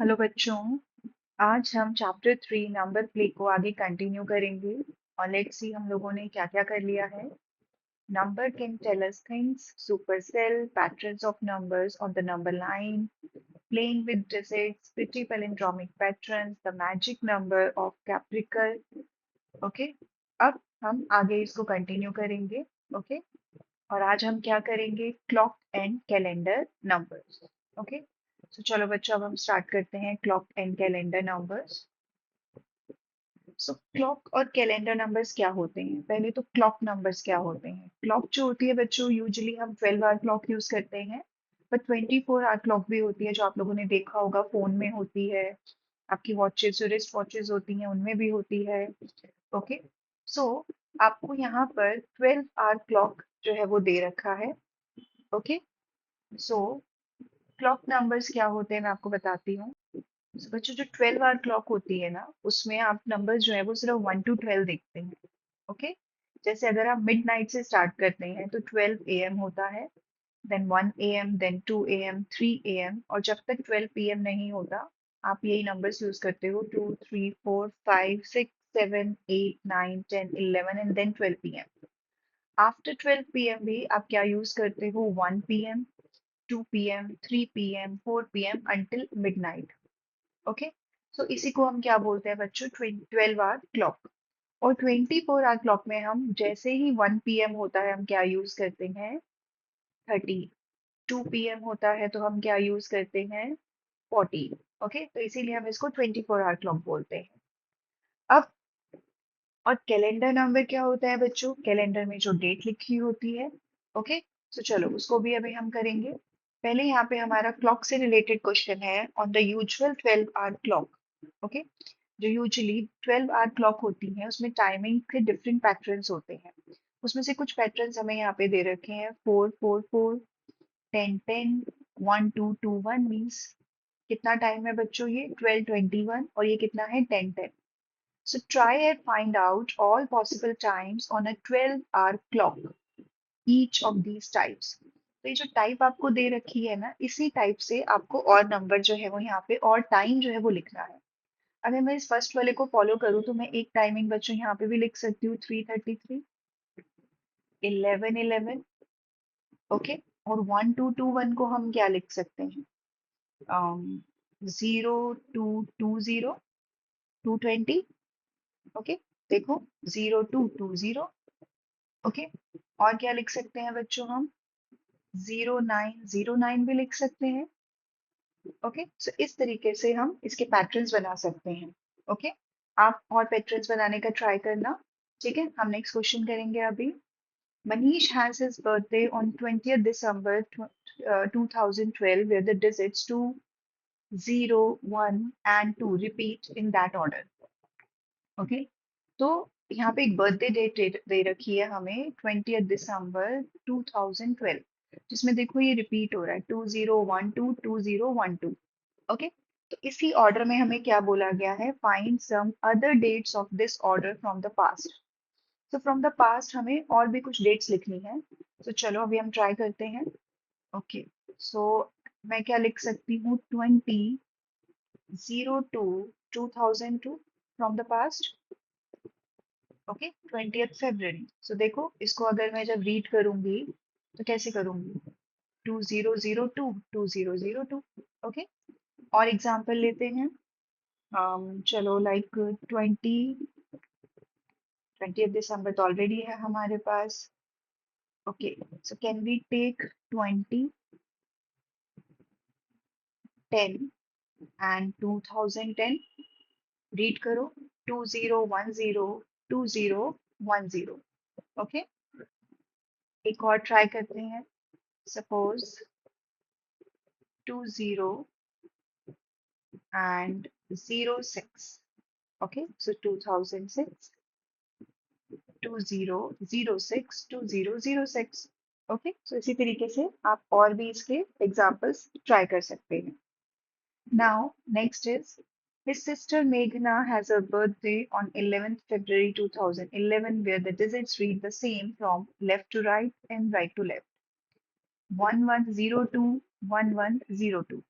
Hello बच्चों। आज हम चैप्टर 3 नंबर प्ले को आगे कंटिन्यू करेंगे। और लेट्स सी हम लोगों ने क्या क्या कर लिया है। Number can tell us things, supercell, patterns of numbers on the number line, playing with digits, pretty palindromic patterns, the magic number of Kaprekar. Okay, अब हम आगे इसको कंटिन्यू करेंगे। ओके, और आज हम क्या करेंगे, clock and calendar numbers. Okay, तो चलो बच्चों अब हम स्टार्ट करते हैं clock and calendar numbers. So clock और कैलेंडर नंबर्स क्या होते हैं, पहले तो क्लॉक नंबर्स क्या होते हैं। क्लॉक जो होती है बच्चों, यूजुअली हम 12 आवर क्लॉक यूज करते हैं, पर 24 आवर क्लॉक भी होती है जो आप लोगों ने देखा होगा, फोन में होती है, आपकी वॉचेस जो रिस्ट वॉचेस होती हैं उनमें भी होती है। ओके, सो आपको यहाँ पर 12 आवर क्लॉक जो है वो दे रखा है। ओके, सो क्लॉक नंबर्स क्या होते हैं मैं आपको बताती हूँ। So, बच्चों जो 12 आवर क्लॉक होती है ना, उसमें आप नंबर जो है वो सिर्फ 1 to 12 देखते हैं। ओके, जैसे अगर आप मिड नाइट से स्टार्ट करते हैं तो 12 AM होता है, then 1 AM, then 2 AM, 3 AM, और जब तक 12 PM नहीं होता आप यही नंबर्स यूज करते हो, 2, 3, 4, 5, 6, 7, 8, 9, 10, 11 and then 12 PM। After 12 PM भी आप क्या यूज करते हो, 1 PM, 2 PM, 3 PM, 4 PM until midnight. Okay, so इसी को हम क्या बोलते हैं बच्चों, 12 आवर क्लॉक। और 24 आवर क्लॉक में हम जैसे ही 1 PM होता है हम क्या यूज करते हैं, 30। 2 PM होता है तो हम क्या यूज करते हैं, 40। ओके, तो इसीलिए हम इसको 24 आवर क्लॉक बोलते हैं। अब और कैलेंडर नंबर क्या होता है बच्चों, कैलेंडर में जो डेट लिखी होती है। ओके, तो चलो उसको भी अभी हम करेंगे। पहले यहाँ पे हमारा क्लॉक से रिलेटेड क्वेश्चन है, on the usual 12 hour clock. Okay, जो यूजुअली 12 आवर क्लॉक होती है उसमें टाइमिंग के डिफरेंट पैटर्न्स होते हैं। उसमें से कुछ पैटर्न्स हमें यहाँ पे दे रखे हैं, 4 4 4, 10 10, 1 2 2 1, मीन्स कितना टाइम है बच्चों, ये 12 21, और ये कितना है, 10 10। So try and find out all possible times on a 12 hour clock, each of these types. तो ये जो टाइप आपको दे रखी है ना, इसी टाइप से आपको और नंबर जो है वो यहाँ पे और टाइम जो है वो लिखना है। अगर मैं इस फर्स्ट वाले को फॉलो करूँ तो मैं एक टाइमिंग बच्चों यहाँ पे भी लिख सकती हूँ, 3:33, 11:11। ओके, और 1 2 2 1 को हम क्या लिख सकते हैं, 0220, 220। ओके, देखो, 0220। ओके, और क्या लिख सकते हैं बच्चों हम, 0909 भी लिख सकते हैं। ओके, सो इस तरीके से हम इसके पैटर्न्स बना सकते हैं। ओके, आप और पैटर्न्स बनाने का ट्राई करना। ठीक है, हम नेक्स्ट क्वेश्चन करेंगे अभी। Manish has his birthday on 20th December 2012, where the digits 2, 0, 1 and 2 repeat in that order. Okay, तो यहाँ पे एक बर्थडे डेट दे रखी है हमें, 20th December 2012, जिसमें देखो ये रिपीट हो रहा है, 2012, 2012। ओके, तो इसी ऑर्डर में हमें क्या बोला गया है, find some other dates of this order from the past. तो फ्रॉम द पास्ट हमें और भी कुछ डेट्स लिखनी है। तो चलो अभी हम ट्राई करते हैं। ओके, सो मैं क्या लिख सकती हूँ, 20/02/2002 from the past. Okay, 20th February। सो देखो इसको अगर मैं जब रीड करूंगी तो कैसे करूंगी, 2002 2002। ओके, और एग्जांपल लेते हैं। चलो लाइक 20th December तो ऑलरेडी है हमारे पास। Okay, so can we take 2010 and 2010। Read करो, 2010 2010। ओके, एक और ट्राई करते हैं। Suppose 20 and 06। okay, so 2006, 2006, 2006। Okay, so इसी तरीके से आप और भी इसके एग्जाम्पल्स ट्राई कर सकते हैं। Now next is, his sister Meghna has her birthday on 11th February 2011, where the digits read the same from left to right and right to left, 1102, 1102।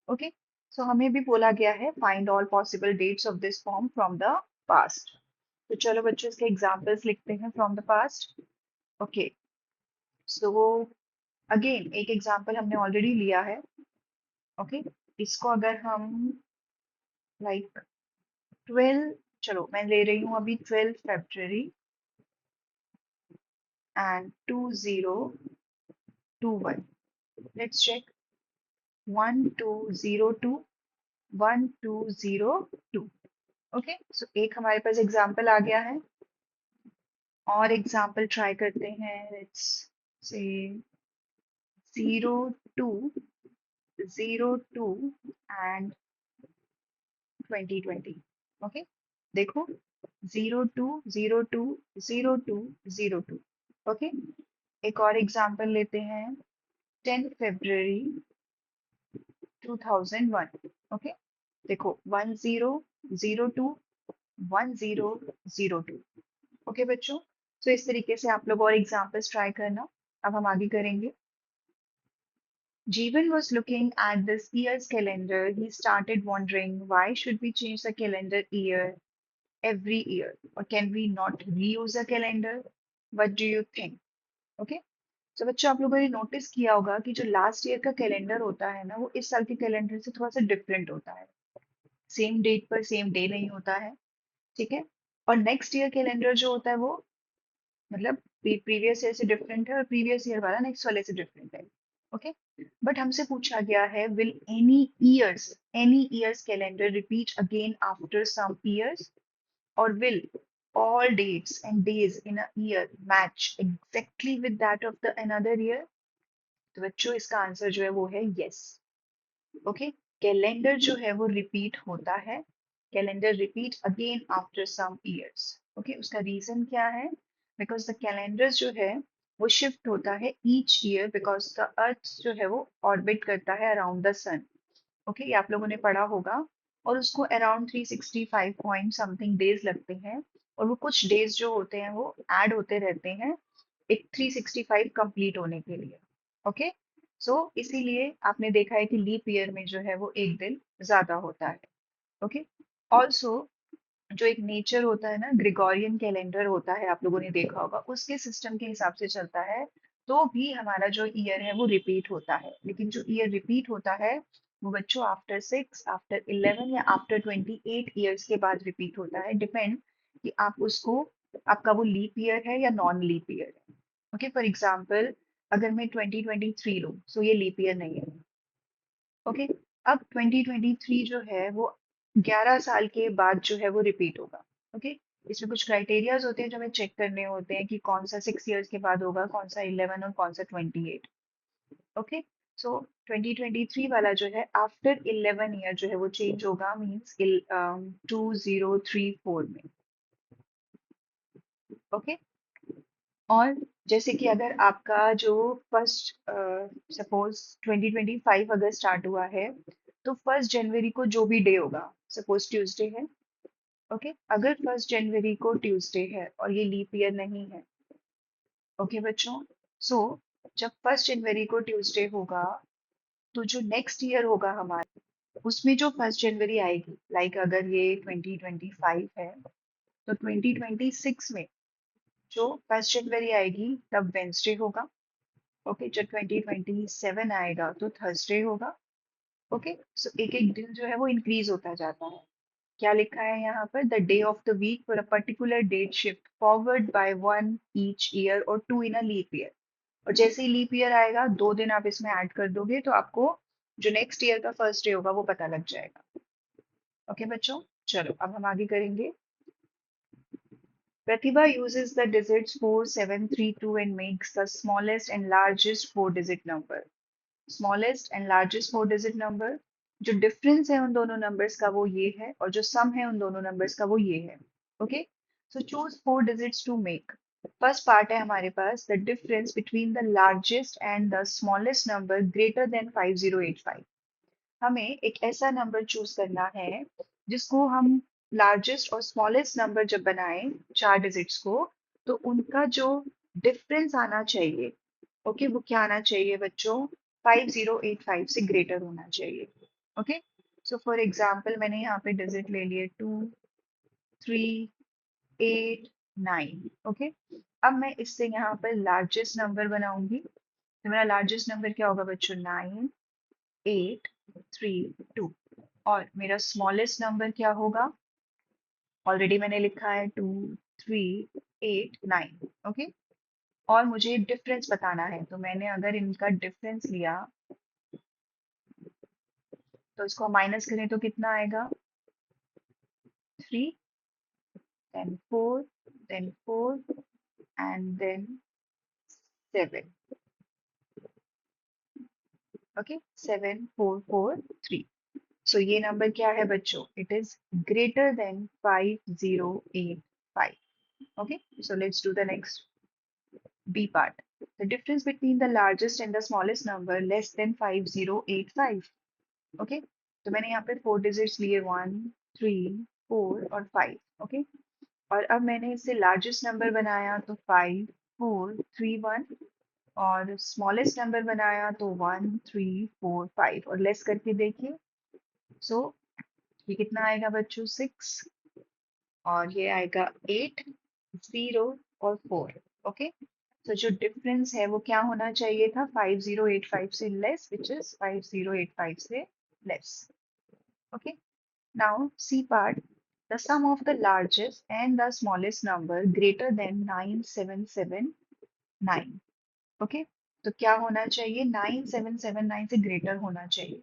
Okay, so हमें भी बोला गया है find all possible dates of this form from the past. तो चलो बच्चों इसके examples लिखते हैं from the past. Okay, so again एक एग्जांपल हमने ऑलरेडी लिया है। ओके, इसको अगर हम लाइक 12, चलो मैं ले रही हूँ अभी 12 फरवरी and 2021। Let's check 1202 1202। Okay, so एक हमारे पास एग्जाम्पल आ गया है। और एग्जाम्पल ट्राई करते हैं। Let's say 0202 and 2020। ओके, देखो 0202 02 02। ओके, एक और एग्जाम्पल लेते हैं 10 फरवरी 2001। ओके, देखो 1002 1002। ओके बच्चों, तो इस तरीके से आप लोग और एग्जाम्पल्स ट्राई करना। अब हम आगे करेंगे। Jeevan was looking at this year's calendar. He started wondering, why should we change the calendar year every year? Or can we not reuse a calendar? What do you think? Okay. तो बच्चों आप लोगों ने notice किया होगा कि जो last year का कैलेंडर होता है ना, वो इस साल के कैलेंडर से थोड़ा सा डिफरेंट होता है। सेम डेट पर सेम डे नहीं होता है। ठीक है। और नेक्स्ट ईयर कैलेंडर जो होता है वो मतलब प्रीवियस ईयर से डिफरेंट है, और प्रीवियस ईयर वाला नेक्स्ट वाले से डिफरेंट है। ओके, बट हमसे पूछा गया है will any years calendar repeat again after some years, और will all dates and days in a year match exactly with that of the another year? तो बच्चों इसका आंसर जो है वो है यस। ओके, कैलेंडर जो है वो रिपीट होता है। Calendar repeat again after some years. Okay, उसका रीजन क्या है? बिकॉज द कैलेंडर जो है वो शिफ्ट होता है each year, because the earth जो है वो ऑर्बिट करता है अराउंड द सन। ओके, ये आप लोगों ने पढ़ा होगा। और उसको अराउंड 365 पॉइंट समथिंग डेज लगते हैं, और वो कुछ डेज जो होते हैं वो ऐड होते रहते हैं एक 365 कंप्लीट होने के लिए। ओके, सो इसीलिए आपने देखा है कि लीप ईयर में जो है वो एक दिन ज्यादा होता है। ओके, ऑल्सो जो एक नेचर होता है ना, ग्रिगोरियन कैलेंडर होता है, आप लोगों ने देखा होगा, उसके सिस्टम के हिसाब से चलता है। तो भी हमारा जो ईयर है वो रिपीट होता है, लेकिन जो ईयर रिपीट होता है वो बच्चों आफ्टर 6, आफ्टर 11 या आफ्टर 28 ईयर्स के बाद रिपीट होता है। डिपेंड कि आप उसको, आपका वो लीप ईयर है या नॉन लीप ईयर है। ओके, फॉर एग्जाम्पल अगर मैं 2023 लूँ, सो ये लीप ईयर नहीं है। ओके, अब 2023 जो है वो 11 साल के बाद जो है वो रिपीट होगा। ओके, इसमें कुछ क्राइटेरियाज होते हैं जो हमें चेक करने होते हैं कि कौन सा 6 ईयर्स के बाद होगा, कौन सा 11 और कौन सा 28। ओके, सो 2023 वाला जो है आफ्टर 11 ईयर जो है वो चेंज होगा, मीन्स 2034 में। ओके, और जैसे कि अगर आपका जो फर्स्ट सपोज 2025 अगर स्टार्ट हुआ है, तो 1 जनवरी को जो भी डे होगा, सपोज ट्यूसडे है। ओके, अगर 1 जनवरी को ट्यूसडे है और ये लीप ईयर नहीं है। ओके बच्चों, सो जब 1 जनवरी को ट्यूसडे होगा, तो जो नेक्स्ट ईयर होगा हमारा, उसमें जो 1 जनवरी आएगी, लाइक अगर ये 2025 है, तो 2026 में जो 1 जनवरी आएगी तब वेंसडे होगा। ओके, जब 2027 आएगा तो थर्सडे होगा। ओके, सो एक एक दिन जो है वो इंक्रीज होता जाता है। क्या लिखा है यहाँ पर? The day of the week for a particular date shift forward by 1 each year और 2 इन अ लीप ईयर। और जैसे ही लीप ईयर आएगा, 2 दिन आप इसमें ऐड कर दोगे तो आपको जो नेक्स्ट ईयर का फर्स्ट डे होगा वो पता लग जाएगा। ओके बच्चों, चलो अब हम आगे करेंगे। Pratibha uses the digits 4732 and makes the smallest and largest 4 digit number. Smallest and largest 4 digit number, जो डिफरेंस है उन दोनों नंबर्स का वो ये है, और जो सम है उन दोनों नंबर्स का वो ये है। Okay, so choose 4 digits to make. First part है हमारे पास the difference between the largest and the smallest number greater than 5085। हमें एक ऐसा नंबर चूज करना है जिसको हम लार्जेस्ट और स्मॉलेस्ट नंबर जब बनाएं 4 डिजिट्स को, तो उनका जो डिफरेंस आना चाहिए, ओके, वो क्या आना चाहिए बच्चों? 5085 से ग्रेटर होना चाहिए। ओके, सो फॉर एग्जाम्पल मैंने यहाँ पे डिजिट ले लिए 2, 3, 8, 9। ओके, अब मैं इससे यहाँ पर लार्जेस्ट नंबर बनाऊंगी। तो मेरा लार्जेस्ट नंबर क्या होगा बच्चों? 9, 8, 3, 2। और मेरा स्मॉलेस्ट नंबर क्या होगा? ऑलरेडी मैंने लिखा है 2, 3, 8, 9। ओके, और मुझे डिफरेंस बताना है, तो मैंने अगर इनका डिफरेंस लिया तो इसको माइनस करें तो कितना आएगा? 3, then 4, then 4, and then 7। Okay, 7, 4, 4, 3। सो ये नंबर क्या है बच्चों? It is greater than 5085। Okay, so let's do the next B part. The difference between the largest and the smallest number less than 5085। Okay, तो मैंने यहाँ पे 4 डिजिट्स लिए, 1, 3, 4 और 5। ओके, और अब मैंने इससे लार्जेस्ट नंबर बनाया तो 5, 4, 3, 1। और स्मॉलेस्ट नंबर बनाया तो 1, 3, 4, 5। और लेस करके देखिए, सो ये कितना आएगा बच्चों? 6। और ये आएगा 8, 0 और 4। ओके, तो जो डिफरेंस है वो क्या होना चाहिए था? 5085 से लेस, विच इज 5085 से less. Okay, now C part. The sum of the largest and the smallest number greater than 9779। Okay, तो क्या होना चाहिए? 9779 से ग्रेटर होना चाहिए।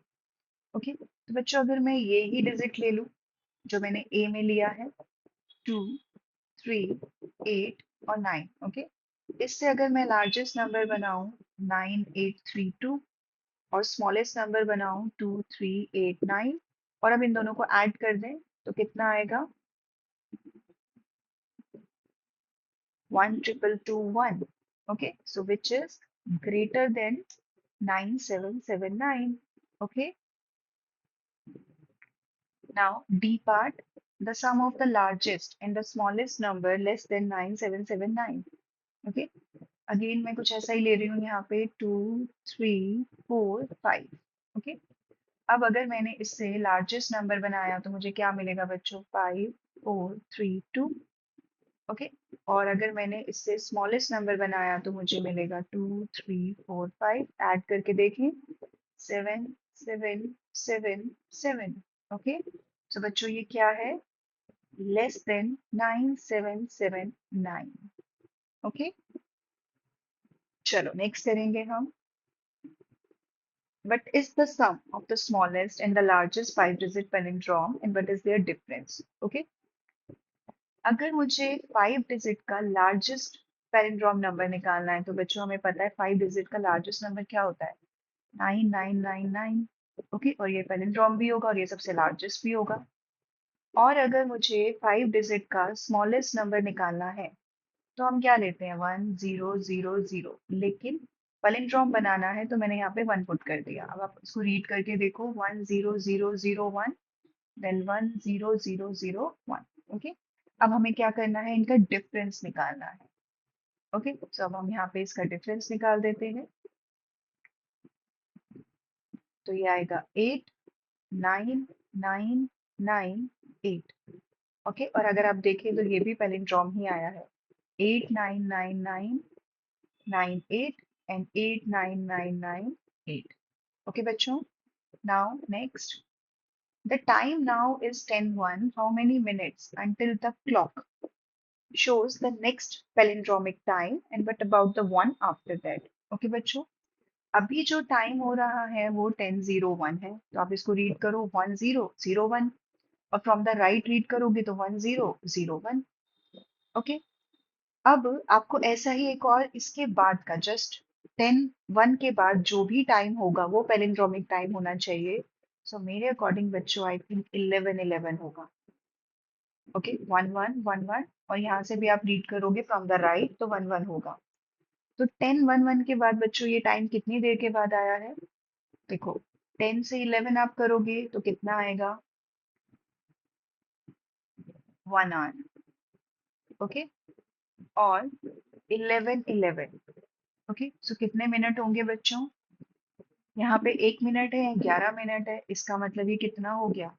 ओके, तो बच्चों अगर मैं ये ही डिजिट ले लूं जो मैंने ए में लिया है, 2, 3, 8 और 9। ओके, इससे अगर मैं लार्जेस्ट नंबर बनाऊं 9832 और स्मॉलेस्ट नंबर बनाऊं 2389, और अब इन दोनों को ऐड कर दें तो कितना आएगा? 12221। Okay, so which is greater than 9779। Okay, now D part. The sum of the largest and the smallest number less than 9779। Okay, again मैं कुछ ऐसा ही ले रही हूँ यहाँ पे 2, 3, 4, 5। ओके, अब अगर मैंने इससे लार्जेस्ट नंबर बनाया तो मुझे क्या मिलेगा बच्चों? 5, 4, 3, 2। ओके, और अगर मैंने इससे स्मॉलेस्ट नंबर बनाया तो मुझे मिलेगा 2, 3, 4, 5। ऐड करके देखें, 7, 7, 7, 7। ओके, तो बच्चों ये क्या है? Less than 9779। ओके, चलो नेक्स्ट करेंगे हम। What is the sum of the smallest and the largest 5-digit palindrome and what is their difference? Okay, अगर मुझे 5 डिजिट का लार्जेस्ट पैलिंड्रोम नंबर निकालना है तो बच्चों हमें पता है 5 डिजिट का लार्जेस्ट नंबर क्या होता है? 9999। ओके, और ये पैलिंड्रोम भी होगा और ये सबसे लार्जेस्ट भी होगा। और अगर मुझे 5 डिजिट का स्मॉलेस्ट नंबर निकालना है तो हम क्या लेते हैं? 1000। लेकिन पैलिंड्रोम बनाना है तो मैंने यहाँ पे 1 पुट कर दिया। अब आप इसको रीड करके देखो, 10001, देन 10001। ओके, अब हमें क्या करना है? इनका डिफरेंस निकालना है। ओके, तो अब हम यहाँ पे इसका डिफरेंस निकाल देते हैं। तो ये आएगा 89998। ओके, और अगर आप देखें तो ये भी पैलिंड्रोम ही आया है, 899998 एंड 89998। ओके बच्चों, now next. The time now is 10:01। How many minutes until the clock shows the next palindromic time and what about the one after that? Okay बच्चों, अभी जो टाइम हो रहा है वो 10:01 है, तो आप इसको रीड करो 1001, और फ्रॉम द राइट रीड करोगे तो 1001। ओके, अब आपको ऐसा ही एक और इसके बाद का जस्ट 10:01 के बाद जो भी टाइम होगा वो पैलिंड्रोमिक टाइम होना चाहिए। सो मेरे अकॉर्डिंग बच्चों आई थिंक 1111 होगा। ओके, 1111, और यहाँ से भी आप रीड करोगे फ्रॉम द राइट तो 11 होगा। तो 10:11 के बाद बच्चों ये टाइम कितनी देर के बाद आया है? देखो, 10 से 11 आप करोगे तो कितना आएगा? 1 आवर। ओके, और 11:11। ओके, सो कितने मिनट होंगे बच्चों? यहाँ पे 1 मिनट है, 11 मिनट है, इसका मतलब ये कितना हो गया?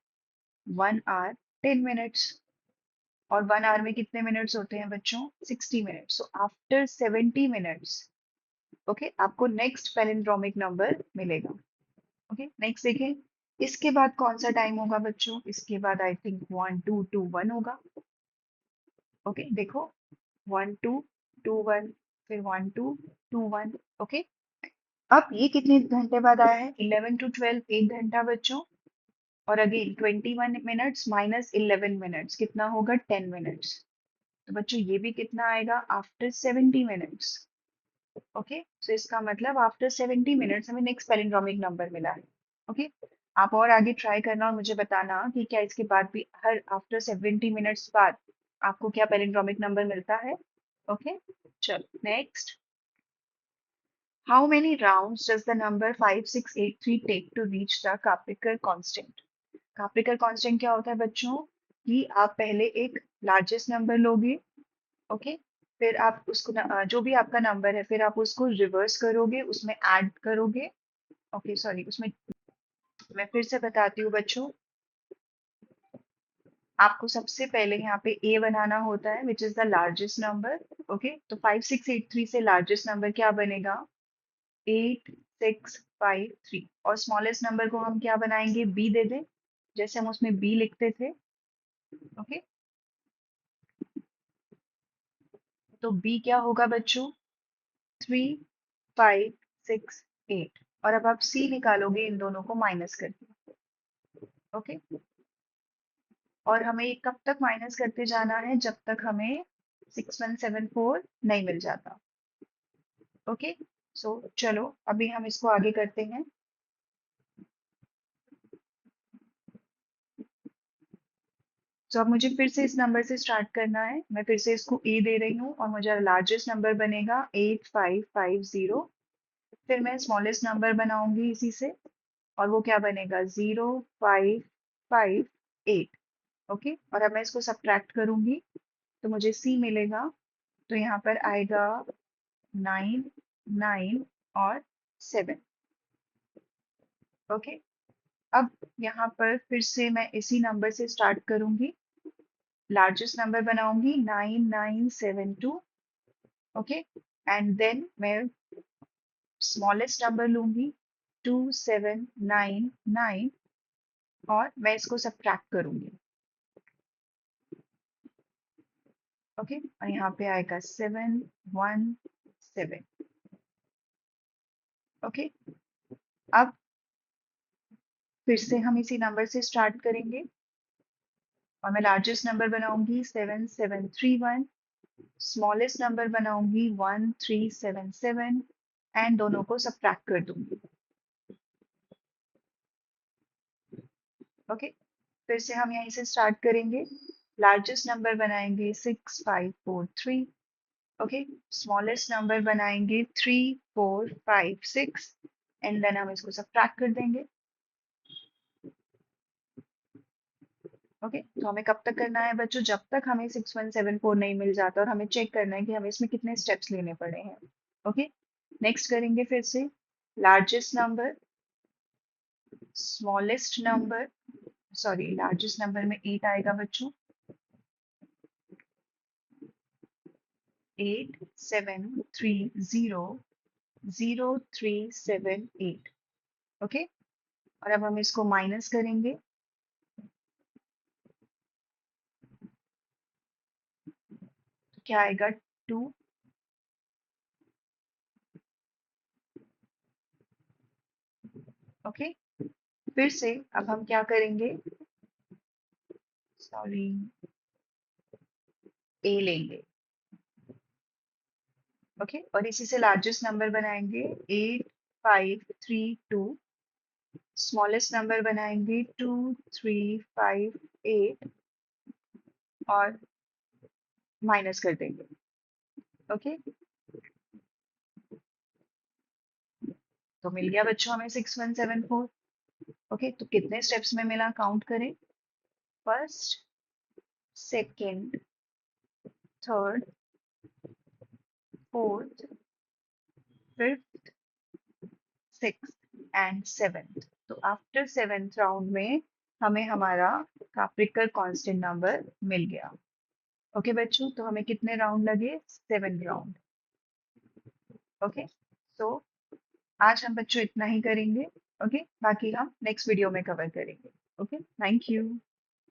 1 hour 10 minutes। और 1 hour में कितने मिनट्स होते हैं बच्चों? 60 minutes. So after 70 minutes, okay, आपको नेक्स्ट पैलिंड्रोमिक नंबर मिलेगा। ओके, नेक्स्ट देखें। इसके बाद कौन सा टाइम होगा बच्चों? इसके बाद आई थिंक 1221 होगा। ओके, देखो, 1221, फिर 1221। ओके, अब ये कितने घंटे बाद आया है? 11 to 12, 1 घंटा बच्चों। और अगेन 21 मिनट्स माइनस 11 मिनट्स कितना होगा? 10 मिनट्स। तो बच्चों ये भी कितना आएगा? After 70 minutes. ओके, सो इसका मतलब आफ्टर 70 मिनट्स हमें नेक्स्ट पैलिंड्रोमिक नंबर मिला है। ओके, आप और आगे ट्राई करना और मुझे बताना कि क्या इसके बाद भी हर आफ्टर 70 मिनट्स बाद आपको क्या पैलिंड्रोमिक नंबर मिलता है। ओके, चलो next. How many rounds does the number 5683 take to reach the Kaprekar constant? Kaprekar constant क्या होता है बच्चों? कि आप पहले एक लार्जेस्ट नंबर लोगे, ओके, फिर आप उसको जो भी आपका नंबर है, फिर आप उसको रिवर्स करोगे, उसमें ऐड करोगे। ओके सॉरी, उसमें मैं फिर से बताती हूँ बच्चों। आपको सबसे पहले यहाँ पे ए बनाना होता है which is the largest number. Okay, तो 5683 से लार्जेस्ट नंबर क्या बनेगा? 8653। और स्मॉलेस्ट नंबर को हम क्या बनाएंगे? बी दे दें, जैसे हम उसमें बी लिखते थे। ओके, तो बी क्या होगा बच्चों? 3568। और अब आप सी निकालोगे इन दोनों को माइनस करके। ओके, और हमें ये कब तक माइनस करते जाना है? जब तक हमें 6174 नहीं मिल जाता। ओके, सो चलो अभी हम इसको आगे करते हैं। तो अब मुझे फिर से इस नंबर से स्टार्ट करना है। मैं फिर से इसको ए दे रही हूँ और मुझे लार्जेस्ट नंबर बनेगा 8550। फिर मैं स्मॉलेस्ट नंबर बनाऊंगी इसी से, और वो क्या बनेगा? 0558। ओके, और अब मैं इसको सब्ट्रैक्ट करूंगी तो मुझे सी मिलेगा। तो यहाँ पर आएगा 9, 9 और 7। ओके, अब यहाँ पर फिर से मैं इसी नंबर से स्टार्ट करूंगी, लार्जेस्ट नंबर बनाऊंगी 9972। ओके, एंड देन मैं स्मॉलेस्ट नंबर लूंगी 2799, और मैं इसको सब्ट्रैक्ट करूंगी। ओके, और यहाँ पे आएगा 717। ओके, अब फिर से हम इसी नंबर से स्टार्ट करेंगे और मैं लार्जेस्ट नंबर बनाऊंगी 7731, स्मॉलेस्ट नंबर बनाऊंगी 1377, एंड दोनों को सब्ट्रैक्ट कर दूंगी। ओके, फिर से हम यहीं से स्टार्ट करेंगे। लार्जेस्ट नंबर बनाएंगे 6543। ओके, स्मॉलेस्ट नंबर बनाएंगे 3456, एंड देन हम इसको सब्ट्रैक्ट कर देंगे। ओके, तो हमें कब तक करना है बच्चों? जब तक हमें 6174 नहीं मिल जाता, और हमें चेक करना है कि हमें इसमें कितने स्टेप्स लेने पड़े हैं। ओके, नेक्स्ट करेंगे फिर से। Largest number, smallest number, sorry largest number में 8 आएगा बच्चों, 87300378। ओके, और अब हम इसको माइनस करेंगे तो क्या आएगा? 2। ओके, फिर से अब हम क्या करेंगे? सॉरी, ए लेंगे। ओके, और इसी से लार्जेस्ट नंबर बनाएंगे 8532, स्मॉलेस्ट नंबर बनाएंगे 2358, और माइनस कर देंगे। ओके, तो मिल गया बच्चों हमें 6174। ओके, तो कितने स्टेप्स में मिला? काउंट करें। First, second, third, fourth, fifth, sixth and seventh. तो आफ्टर सेवेंथ राउंड में हमें हमारा काप्रिकल कांस्टेंट नंबर मिल गया। ओके बच्चों, तो हमें कितने राउंड लगे? 7 राउंड। ओके, तो आज हम बच्चों इतना ही करेंगे। ओके, बाकी हम नेक्स्ट वीडियो में कवर करेंगे। Okay, thank you.